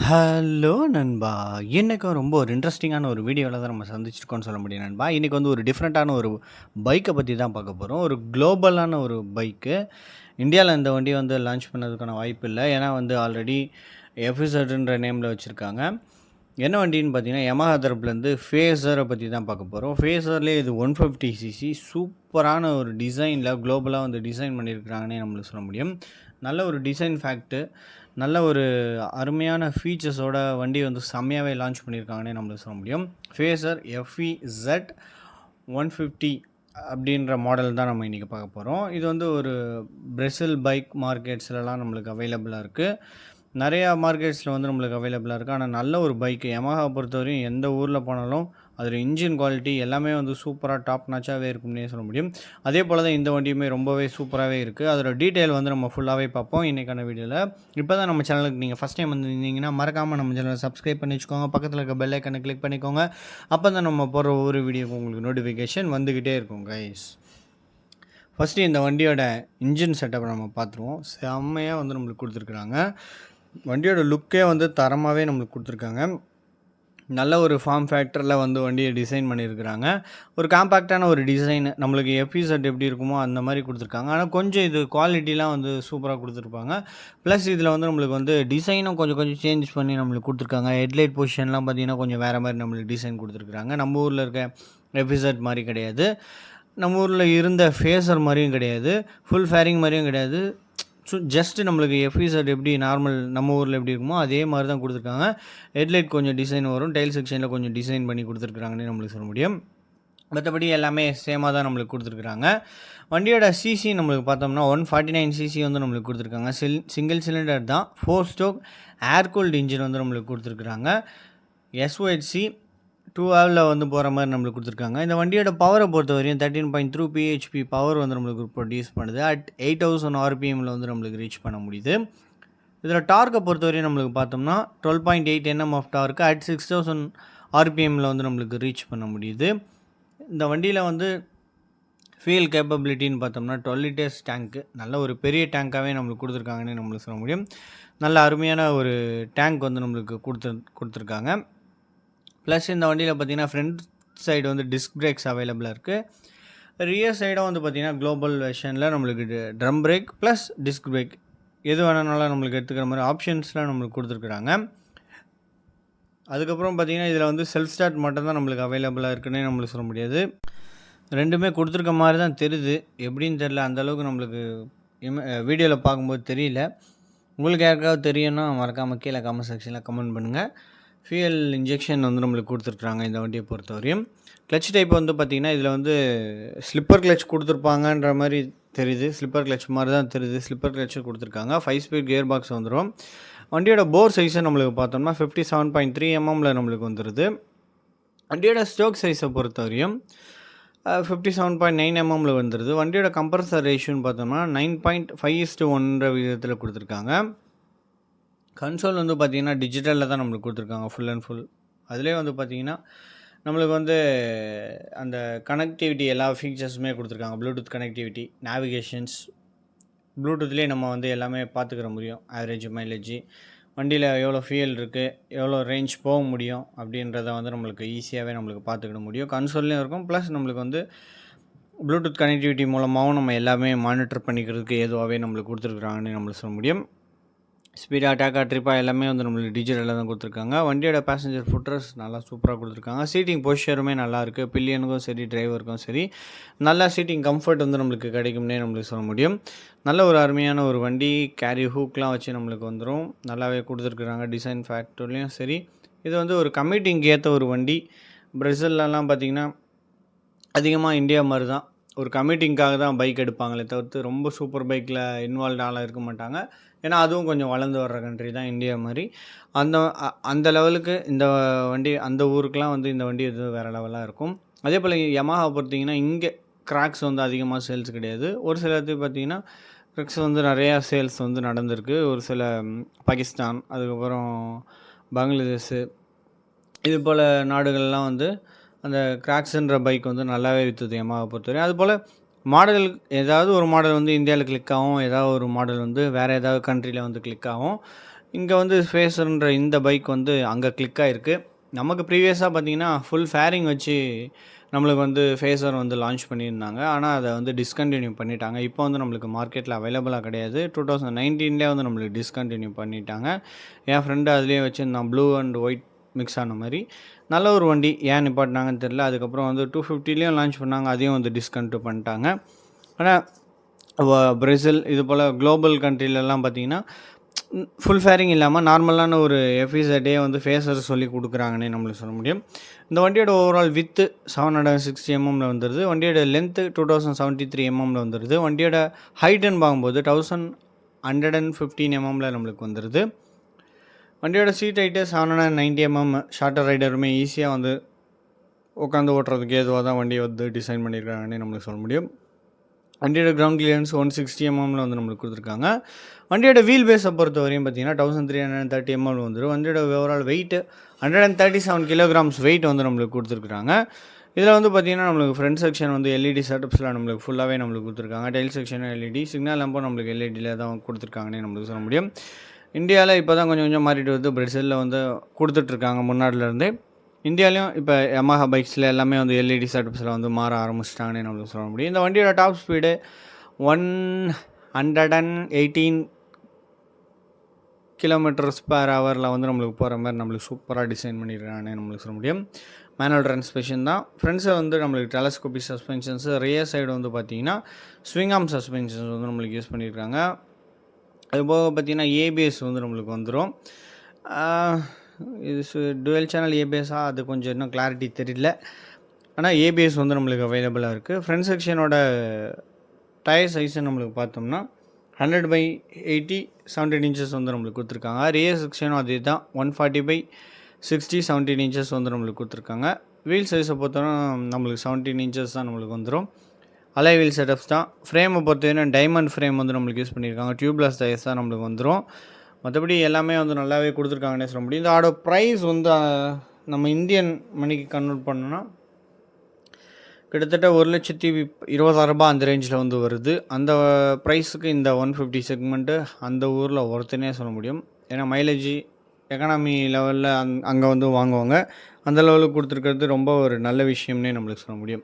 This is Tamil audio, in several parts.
ஹலோ நண்பா! இன்னைக்கும் ரொம்ப ஒரு இன்ட்ரஸ்டிங்கான ஒரு வீடியோல தான் நம்ம சந்திச்சிருக்கோம்னு சொல்ல முடியும் நண்பா. இன்னைக்கு வந்து ஒரு டிஃப்ரெண்ட்டான ஒரு பைக்க பத்தி தான் பார்க்க போறோம். ஒரு குளோபலான ஒரு பைக்கு. இந்தியால இந்த வண்டிய வந்து லான்ச் பண்ணதுக்கான வாய்ப்பு இல்ல. ஏன்னா வந்து ஆல்ரெடி எஃப்இசட்ன்ற நேம்ல வச்சிருக்காங்க. என்ன வண்டின்னு பார்த்தீங்கன்னா, Yamaha தரப்புலேருந்து ஃபேஸர பத்தி தான் பார்க்க போறோம். ஃபேஸர்லேயே இது 150 சிசி சூப்பரான ஒரு டிசைன்ல குளோபலா வந்து டிசைன் பண்ணியிருக்கிறாங்கன்னே நம்மளுக்கு சொல்ல முடியும். நல்ல ஒரு டிசைன் ஃபேக்ட்டு, நல்ல ஒரு அருமையான ஃபீச்சர்ஸோட வண்டி வந்து செம்மையாவே லான்ச் பண்ணியிருக்காங்கன்னே நம்மளுக்கு சொல்ல முடியும். ஃபேஸர் FEZ 150 அப்படின்ற மாடல் தான் நம்ம இன்றைக்கி பார்க்க போகிறோம். இது வந்து ஒரு பிரேசில் பைக் மார்க்கெட்ஸ்லலாம் நம்மளுக்கு அவைலபிளாக இருக்குது. நிறையா மார்க்கெட்ஸில் வந்து நம்மளுக்கு அவைலபிளாக இருக்குது. ஆனால் நல்ல ஒரு பைக்கு Yamaha பொறுத்தவரையும் எந்த ஊரில் போனாலும் அதில் இன்ஜின் குவாலிட்டி எல்லாமே வந்து சூப்பராக டாப் நாச்சாகவே இருக்கும்னே சொல்ல முடியும். அதே போல் தான் இந்த வண்டியுமே ரொம்பவே சூப்பராகவே இருக்குது. அதோட டீட்டெயில் வந்து நம்ம ஃபுல்லாகவே பார்ப்போம் இன்றைக்கான வீடியோவில். இப்போ தான் நம்ம சேனலுக்கு நீங்கள் ஃபஸ்ட் டைம் வந்திருந்தீங்கன்னா மறக்காமல் நம்ம சேனலை சப்ஸ்கிரைப் பண்ணி வச்சுக்கோங்க. பக்கத்தில் இருக்க பெல் ஐக்கனை கிளிக் பண்ணிக்கோங்க. அப்போ தான் நம்ம போடுற ஒவ்வொரு வீடியோக்கும் உங்களுக்கு நோட்டிஃபிகேஷன் வந்துக்கிட்டே இருக்கும் கைஸ். ஃபஸ்ட்டு இந்த வண்டியோட இன்ஜின் செட்டப்பை நம்ம பார்த்துருவோம். செம்மையாக வந்து நம்மளுக்கு கொடுத்துருக்குறாங்க. வண்டியோட லுக்கே வந்து தரமாகவே நம்மளுக்கு கொடுத்துருக்காங்க. நல்ல ஒரு ஃபார்ம் ஃபேக்டரில் வந்து வண்டியை டிசைன் பண்ணியிருக்கிறாங்க. ஒரு காம்பேக்டான ஒரு டிசைனு நம்மளுக்கு எஃப்இசட் எப்படி இருக்குமோ அந்த மாதிரி கொடுத்துருக்காங்க. ஆனால் கொஞ்சம் இது குவாலிட்டிலாம் வந்து சூப்பராக கொடுத்துருப்பாங்க. ப்ளஸ் இதில் வந்து நம்மளுக்கு வந்து டிசைனும் கொஞ்சம் கொஞ்சம் சேஞ்ச் பண்ணி நம்மளுக்கு கொடுத்துருக்காங்க. ஹெட்லைட் பொசிஷன்லாம் பார்த்தீங்கன்னா கொஞ்சம் வேறு மாதிரி நம்மளுக்கு டிசைன் கொடுத்துருக்குறாங்க. நம்ம ஊரில் இருக்க எஃப்இசட் மாதிரி கிடையாது. நம்ம ஊரில் இருந்த ஃபேஸர் மாதிரியும் கிடையாது. ஃபுல் ஃபேரிங் மாதிரியும் கிடையாது. ஜஸ்ட்டு நம்மளுக்கு எஃப்இசட் எப்படி நார்மல் நம்ம ஊரில் எப்படி இருக்குமோ அதே மாதிரி தான் கொடுத்துருக்காங்க. ஹெட்லைட் கொஞ்சம் டிசைன் வரும். டைல் செக்ஷனில் கொஞ்சம் டிசைன் பண்ணி கொடுத்துருக்குறாங்கன்னு நம்மளுக்கு சொல்ல முடியும். மற்றபடி எல்லாமே சேமாக தான் நம்மளுக்கு கொடுத்துருக்குறாங்க. வண்டியோட சிசி நம்மளுக்கு பார்த்தோம்னா 149 சிசி வந்து நம்மளுக்கு கொடுத்துருக்காங்க. சிங்கிள் சிலிண்டர் தான். 4 ஸ்ட்ரோக் ஏர் கூல்டு இன்ஜின் வந்து நம்மளுக்கு கொடுத்துருக்குறாங்க. SOHC 2 வந்து போகிற மாதிரி நம்மளுக்கு கொடுத்துருக்காங்க. இந்த வண்டியோட பவரை பொறுத்த வரையும் 13.3 பிஹெச்பி பவர் வந்து நம்மளுக்கு ப்ரொடியூஸ் பண்ணுது. அட் 8000 RPMல வந்து நம்மளுக்கு ரீச் பண்ண முடியுது. இதில் டார்க்கை பொறுத்த வரையும் நம்மளுக்கு பார்த்தோம்னா 12.8 Nm ஆஃப் டார்க்கு அட் 6000 RPMல வந்து நம்மளுக்கு ரீச் பண்ண முடியுது. இந்த வண்டியில் வந்து ஃபியூல் கேப்பபிலிட்டின்னு பார்த்தோம்னா 12 லிட்டர்ஸ் டேங்க்கு. நல்ல ஒரு பெரிய டேங்காகவே நம்மளுக்கு கொடுத்துருக்காங்கன்னு நம்மளுக்கு சொல்ல முடியும். நல்ல அருமையான ஒரு டேங்க் வந்து நம்மளுக்கு கொடுத்துருக்காங்க. ப்ளஸ் இந்த வண்டியில் பார்த்தீங்கன்னா ஃப்ரண்ட் சைடு வந்து டிஸ்க் பிரேக்ஸ் அவைலபிளாக இருக்குது. ரியர் சைடும் வந்து பார்த்திங்கன்னா குளோபல் வெர்ஷனில் நம்மளுக்கு drum break plus disc brake எது வேணுனாலும் நம்மளுக்கு எடுத்துக்கிற மாதிரி ஆப்ஷன்ஸ்லாம் நம்மளுக்கு கொடுத்துருக்குறாங்க. அதுக்கப்புறம் பார்த்திங்கன்னா இதில் வந்து செல்ஃப் ஸ்டார்ட் மட்டும் தான் நம்மளுக்கு அவைலபிளாக இருக்குன்னே நம்மளுக்கு சொல்ல முடியாது. ரெண்டுமே கொடுத்துருக்க மாதிரி தான் தெரியுது. எப்படின்னு தெரில, அந்தளவுக்கு நம்மளுக்கு வீடியோவில் பார்க்கும்போது தெரியல. உங்களுக்கு யாருக்காவது தெரியும்னா மறக்காமல் கீழே கமெண்ட் செக்ஷனில் கமெண்ட் பண்ணுங்கள். ஃபியூயல் இன்ஜெக்ஷன் வந்து நம்மளுக்கு கொடுத்துருக்குறாங்க இந்த வண்டியை பொறுத்தவரையும். கிளச் டைப் வந்து பார்த்திங்கன்னா இதில் வந்து ஸ்லிப்பர் கிளச் கொடுத்துருப்பாங்கன்ற மாதிரி தெரியுது. ஸ்லிப்பர் கிளச் மாதிரி தான் தெரியுது. ஸ்லிப்பர் கிளச்சும் கொடுத்துருக்காங்க. 5 ஸ்பீட் கியர் பாக்ஸ் வந்துடும். வண்டியோட போர் சைஸை நம்மளுக்கு பார்த்தோம்னா 57.3 mmல நம்மளுக்கு வந்துடுது. வண்டியோட ஸ்ட்ரோக் சைஸை பொறுத்தவரையும் 57.9 mmல வந்துடுது. வண்டியோட கம்ப்ரஸர் ரேஷியோன்னு பார்த்தோம்னா 9.5:1 விகிதத்தில் கொடுத்துருக்காங்க. கன்சோல் வந்து பார்த்திங்கன்னா டிஜிட்டலில் தான் நம்மளுக்கு கொடுத்துருக்காங்க ஃபுல் அண்ட் ஃபுல். அதிலே வந்து பார்த்திங்கன்னா நம்மளுக்கு வந்து அந்த கனெக்டிவிட்டி எல்லா ஃபீச்சர்ஸுமே கொடுத்துருக்காங்க. ப்ளூடூத் கனெக்டிவிட்டி, நேவிகேஷன்ஸ், ப்ளூடூத்லேயே நம்ம வந்து எல்லாமே பார்த்துக்கிற முடியும். ஆவரேஜ் மைலேஜ், வண்டியில் எவ்வளோ ஃபியூயல் இருக்குது, எவ்வளோ ரேஞ்ச் போக முடியும் அப்படின்றத வந்து நம்மளுக்கு ஈஸியாகவே நம்மளுக்கு பார்த்துக்கிட முடியும். கன்சோல்லையும் இருக்கும். ப்ளஸ் நம்மளுக்கு வந்து ப்ளூடூத் கனெக்டிவிட்டி மூலமாகவும் நம்ம எல்லாமே மானிட்டர் பண்ணிக்கிறதுக்கு ஏதுவாகவே நம்மளுக்கு கொடுத்துருக்குறாங்கன்னு நம்மளுக்கு சொல்ல முடியும். ஸ்பீடாக டேக்கா ட்ரிப்பாக எல்லாமே வந்து நம்மளுக்கு டிஜிட்டலில் தான் கொடுத்துருக்காங்க. வண்டியோட பேசஞ்சர் ஃபுட்ரஸ் நல்லா சூப்பராக கொடுத்துருக்காங்க. சீட்டிங் பொசிஷருமே நல்லாயிருக்கு. பில்லியனுக்கும் சரி டிரைவருக்கும் சரி நல்லா சீட்டிங் கம்ஃபர்ட் வந்து நம்மளுக்கு கிடைக்கும்னே நம்மளுக்கு சொல்ல முடியும். நல்ல ஒரு அருமையான ஒரு வண்டி. கேரி ஹூக்லாம் வச்சு நம்மளுக்கு வந்துடும். நல்லாவே கொடுத்துருக்குறாங்க. டிசைன் ஃபேக்டர்லேயும் சரி இது வந்து ஒரு கம்யூட்டிங்க்கு ஏற்ற ஒரு வண்டி. பிரேசில்லலாம் பார்த்திங்கன்னா அதிகமாக இந்தியா மாதிரி தான் ஒரு கம்யூட்டிங்காக தான் பைக் எடுப்பாங்களே தவிர்த்து ரொம்ப சூப்பர் பைக்கில் இன்வால்வ்டாலாம் இருக்க மாட்டாங்க. ஏன்னா அதுவும் கொஞ்சம் வளர்ந்து வர்ற கண்ட்ரி தான் இந்தியா மாதிரி. அந்த லெவலுக்கு இந்த வண்டி அந்த ஊருக்கெலாம் வந்து இந்த வண்டி இது வேறு லெவலாக இருக்கும். அதே போல் Yamaha பொறுத்திங்கன்னா இங்கே கிராக்ஸ் வந்து அதிகமாக சேல்ஸ் கிடையாது. ஒரு சிலத்துக்கு பார்த்திங்கன்னா கிராக்ஸ் வந்து நிறையா சேல்ஸ் வந்து நடந்திருக்கு. ஒரு சில பாகிஸ்தான், அதுக்கப்புறம் பங்களாதேஷு, இது போல் நாடுகள்லாம் வந்து அந்த கிராக்ஸுன்ற பைக் வந்து நல்லாவே விற்றுது Yamaha பொறுத்தவரை. அதுபோல் மாடல் ஏதாவது ஒரு மாடல் வந்து இந்தியாவில் கிளிக் ஆகும். ஏதாவது ஒரு மாடல் வந்து வேறு ஏதாவது கண்ட்ரியில் வந்து கிளிக் ஆகும். இங்கே வந்து ஃபேஸர்ன்ற இந்த பைக் வந்து அங்கே கிளிக் ஆகிருக்கு. நமக்கு ப்ரீவியஸாக பார்த்தீங்கன்னா ஃபுல் ஃபேரிங் வச்சு நம்மளுக்கு வந்து ஃபேஸர் வந்து லான்ச் பண்ணியிருந்தாங்க. ஆனால் அதை வந்து டிஸ்கண்டினியூ பண்ணிட்டாங்க. இப்போ வந்து நம்மளுக்கு மார்க்கெட்டில் அவைலபிளாக கிடையாது. 2019 வந்து நம்மளுக்கு டிஸ்கண்டினியூ பண்ணிட்டாங்க. என் ஃப்ரெண்டு அதுலேயே வச்சுருந்தான், ப்ளூ அண்ட் ஒயிட் மிக்ஸ் ஆன மாதிரி. நல்ல ஒரு வண்டி, ஏன் நிப்பாட்டினாங்கன்னு தெரில. அதுக்கப்புறம் வந்து 250லேயும் லான்ச் பண்ணாங்க, அதையும் வந்து டிஸ்கண்டினியூ பண்ணிட்டாங்க. ஆனால் பிரேசில் இது போல் குளோபல் கண்ட்ரிலெலாம் பார்த்திங்கன்னா ஃபுல் ஃபேரிங் இல்லாமல் நார்மலான ஒரு எஃப்இசட்டே வந்து ஃபேஸர் சொல்லி கொடுக்குறாங்கன்னே நம்மளுக்கு சொல்ல முடியும். இந்த வண்டியோட ஓவரால் வித்து 760 mm வந்துடுது. வண்டியோட லென்த்து 2073 mm வந்துடுது. வண்டியோட ஹைட்டுன்னு பார்க்கும்போது 1115 mm நம்மளுக்கு வந்துடுது. வண்டியோட சீட் ஹைட்டு 790 mm. ஷார்ட்டர் ரைடருமே ஈஸியாக வந்து உட்காந்து ஓட்டுறதுக்கு ஏதுவாக தான் வண்டியை வந்து டிசைன் பண்ணியிருக்காங்கன்னே நம்மளுக்கு சொல்ல முடியும். வண்டியோட கிரவுண்ட் கிளியரன்ஸ் 160 mm வந்து நம்மளுக்கு கொடுத்துருக்காங்க. வண்டியோட வீல் பேஸை பொறுத்த வரையும் பார்த்தீங்கன்னா 1330 mm வந்துடும். வண்டியோட ஓவரால் வெயிட் 137 kg வெயிட் வந்து நம்மளுக்கு கொடுத்துருக்குறாங்க. இதில் வந்து பார்த்திங்கன்னா நம்மளுக்கு ஃப்ரண்ட் செக்ஷன் வந்து எல்இடி செட்டப்ஸில் நம்மளுக்கு ஃபுல்லாகவே நம்மளுக்கு கொடுத்துருக்காங்க. டைல் செக்ஷனும் எல்இடி, சிக்னல் லேம்பும் நம்மளுக்கு எல்இடியில் தான் கொடுத்துருக்காங்கன்னே நம்மளுக்கு சொல்ல முடியும். இந்தியாவில் இப்போ தான் கொஞ்சம் கொஞ்சம் மாறிட்டு வருது. பிரேசிலில் வந்து கொடுத்துட்ருக்காங்க முன்னாடிலேருந்தே. இந்தியாவிலையும் இப்போ யமஹா பைக்ஸில் எல்லாமே வந்து எல்இடி செட்டப்ஸில் வந்து மாற ஆரம்பிச்சிட்டாங்கன்னு நம்மளுக்கு சொல்ல முடியும். இந்த வண்டியோட டாப் ஸ்பீடு 118 km/h வந்து நம்மளுக்கு போகிற மாதிரி நம்மளுக்கு சூப்பராக டிசைன் பண்ணியிருக்காங்கன்னு நம்மளுக்கு சொல்ல முடியும். மேனுவல் ட்ரான்ஸ்மிஷன் தான். ஃப்ரண்ட்ஸில் வந்து நம்மளுக்கு டெலஸ்கோபிக் சஸ்பென்ஷன்ஸு, ரியர் சைடு வந்து பார்த்திங்கன்னா ஸ்விங் ஆர்ம் சஸ்பென்ஷன்ஸ் வந்து நம்மளுக்கு யூஸ் பண்ணியிருக்காங்க. அதுபோக பார்த்திங்கன்னா ஏபிஎஸ் வந்து நம்மளுக்கு வந்துடும். இது டுவெல் சேனல் ஏபிஎஸ்ஸா, அது கொஞ்சம் இன்னும் கிளாரிட்டி தெரியல. ஆனால் ஏபிஎஸ் வந்து நம்மளுக்கு அவைலபிளாக இருக்குது. ஃப்ரண்ட் செக்ஷனோட டயர் சைஸை நம்மளுக்கு பார்த்தோம்னா 100/80 17 inches வந்து நம்மளுக்கு கொடுத்துருக்காங்க. ரியர் செக்ஷனும் அதே தான், 140/60 17 inches வந்து நம்மளுக்கு கொடுத்துருக்காங்க. வீல் சைஸை பொறுத்தவரை நம்மளுக்கு 17 inches தான் நம்மளுக்கு வந்துடும். அலை வீல் செட்டப்ஸ் தான். ஃப்ரேமை பொறுத்தவரைக்கும் டைமண்ட் ஃப்ரேம் வந்து நம்மளுக்கு யூஸ் பண்ணியிருக்காங்க. டியூப்லெஸ் டயர்ஸ் தான் நம்மளுக்கு வந்துடும். மற்றபடி எல்லாமே வந்து நல்லாவே கொடுத்துருக்காங்கன்னே சொல்ல முடியும். இதோட ப்ரைஸ் வந்து நம்ம இந்தியன் மணிக்கு கன்வெர்ட் பண்ணோன்னா கிட்டத்தட்ட 1,20,000 அந்த ரேஞ்சில் வந்து வருது. அந்த ப்ரைஸுக்கு இந்த 150 செக்மெண்ட்டு அந்த ஊரில் ஒருத்தனே சொல்ல முடியும். ஏன்னா மைலேஜ் எக்கானமி லெவலில் அங்கே வந்து வாங்குவாங்க. அந்த லெவலுக்கு கொடுத்துருக்கிறது ரொம்ப ஒரு நல்ல விஷயம்னே நம்மளுக்கு சொல்ல முடியும்.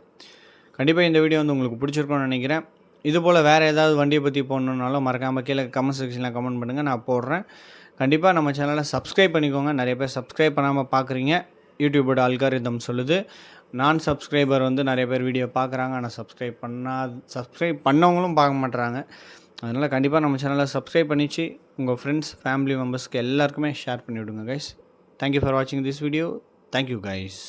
கண்டிப்பாக இந்த வீடியோ வந்து உங்களுக்கு பிடிச்சிருக்கோன்னு நினைக்கிறேன். இதுபோல் வேறு ஏதாவது வண்டியை பற்றி போடணுன்னாலும் மறக்காமல் கீழே கமெண்ட் செக்ஷனில் கமெண்ட் பண்ணுங்கள், நான் போடுறேன். கண்டிப்பாக நம்ம சேனலை சப்ஸ்கிரைப் பண்ணிக்கோங்க. நிறைய பேர் சப்ஸ்கிரைப் பண்ணாமல் பார்க்குறீங்க. யூடியூபோட அல்காரிதம் சொல்லுது. நான் சப்ஸ்கிரைபர் வந்து நிறைய பேர் வீடியோ பார்க்குறாங்க, ஆனால் சப்ஸ்கிரைப் பண்ணவங்களும் பார்க்க மாட்டுறாங்க. அதனால் கண்டிப்பாக நம்ம சேனலை சப்ஸ்கிரைப் பண்ணிச்சு உங்கள் ஃப்ரெண்ட்ஸ், ஃபேமிலி மெம்பர்ஸ்க்கு எல்லாருக்குமே ஷேர் பண்ணிவிடுங்க கைஸ். தேங்க்யூ ஃபார் வாட்சிங் திஸ் வீடியோ. Thank you guys.